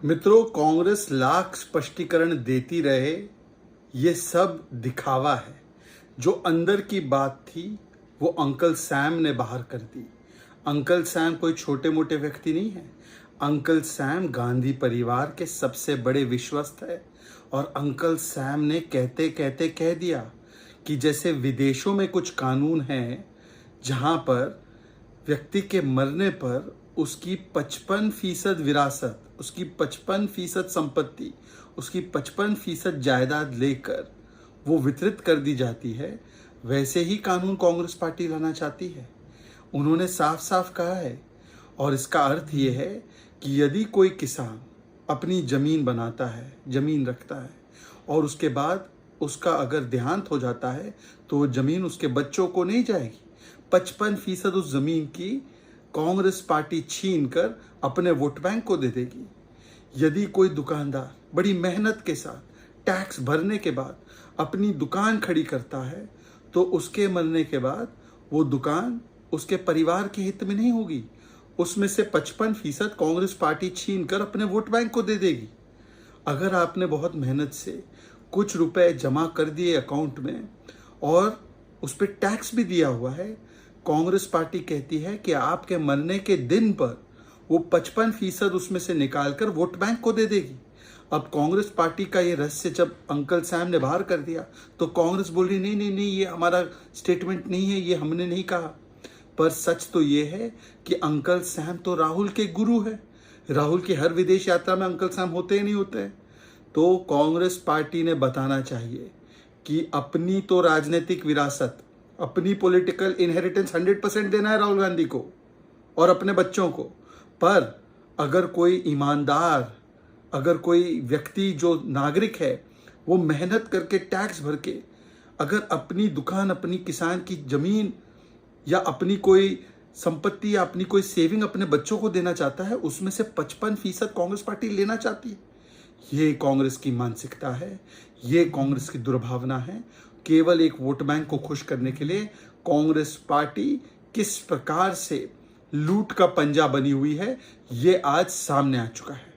मित्रों, कांग्रेस लाख स्पष्टीकरण देती रहे, ये सब दिखावा है। जो अंदर की बात थी वो अंकल सैम ने बाहर कर दी। अंकल सैम कोई छोटे मोटे व्यक्ति नहीं है। अंकल सैम गांधी परिवार के सबसे बड़े विश्वस्त है। और अंकल सैम ने कहते कहते कह दिया कि जैसे विदेशों में कुछ कानून हैं जहां पर व्यक्ति के मरने पर उसकी 55% विरासत, उसकी 55% संपत्ति, उसकी 55% जायदाद लेकर वो वितरित कर दी जाती है, वैसे ही कानून कांग्रेस पार्टी लाना चाहती है। उन्होंने साफ साफ कहा है, और इसका अर्थ ये है कि यदि कोई किसान अपनी जमीन बनाता है, जमीन रखता है, और उसके बाद उसका अगर देहांत हो जाता है तो वो जमीन उसके बच्चों को नहीं जाएगी। 55% उस जमीन की कांग्रेस पार्टी छीन कर अपने वोट बैंक को दे देगी। यदि कोई दुकानदार बड़ी मेहनत के साथ टैक्स भरने के बाद अपनी दुकान खड़ी करता है तो उसके मरने के बाद वो दुकान उसके परिवार के हित में नहीं होगी। उसमें से 55% कांग्रेस पार्टी छीन कर अपने वोट बैंक को दे देगी। अगर आपने बहुत मेहनत से कुछ रुपए जमा कर दिए अकाउंट में और उस पर टैक्स भी दिया हुआ है, कांग्रेस पार्टी कहती है कि आपके मरने के दिन पर वो 55% उसमें से निकालकर वोट बैंक को दे देगी। अब कांग्रेस पार्टी का ये रहस्य जब अंकल सैम ने बाहर कर दिया तो कांग्रेस बोल रही नहीं नहीं नहीं, ये हमारा स्टेटमेंट नहीं है, ये हमने नहीं कहा। पर सच तो ये है कि अंकल सैम तो राहुल के गुरु है। राहुल की हर विदेश यात्रा में अंकल सैम होते ही नहीं होते हैं। तो कांग्रेस पार्टी ने बताना चाहिए कि अपनी तो राजनीतिक विरासत, अपनी पॉलिटिकल इनहेरिटेंस 100% देना है राहुल गांधी को और अपने बच्चों को। पर अगर कोई ईमानदार, अगर कोई व्यक्ति जो नागरिक है वो मेहनत करके टैक्स भर के अगर अपनी दुकान, अपनी किसान की जमीन या अपनी कोई संपत्ति या अपनी कोई सेविंग अपने बच्चों को देना चाहता है, उसमें से 55% कांग्रेस पार्टी लेना चाहती है। ये कांग्रेस की मानसिकता है, ये कांग्रेस की दुर्भावना है। केवल एक वोट बैंक को खुश करने के लिए कांग्रेस पार्टी किस प्रकार से लूट का पंजा बनी हुई है, ये आज सामने आ चुका है।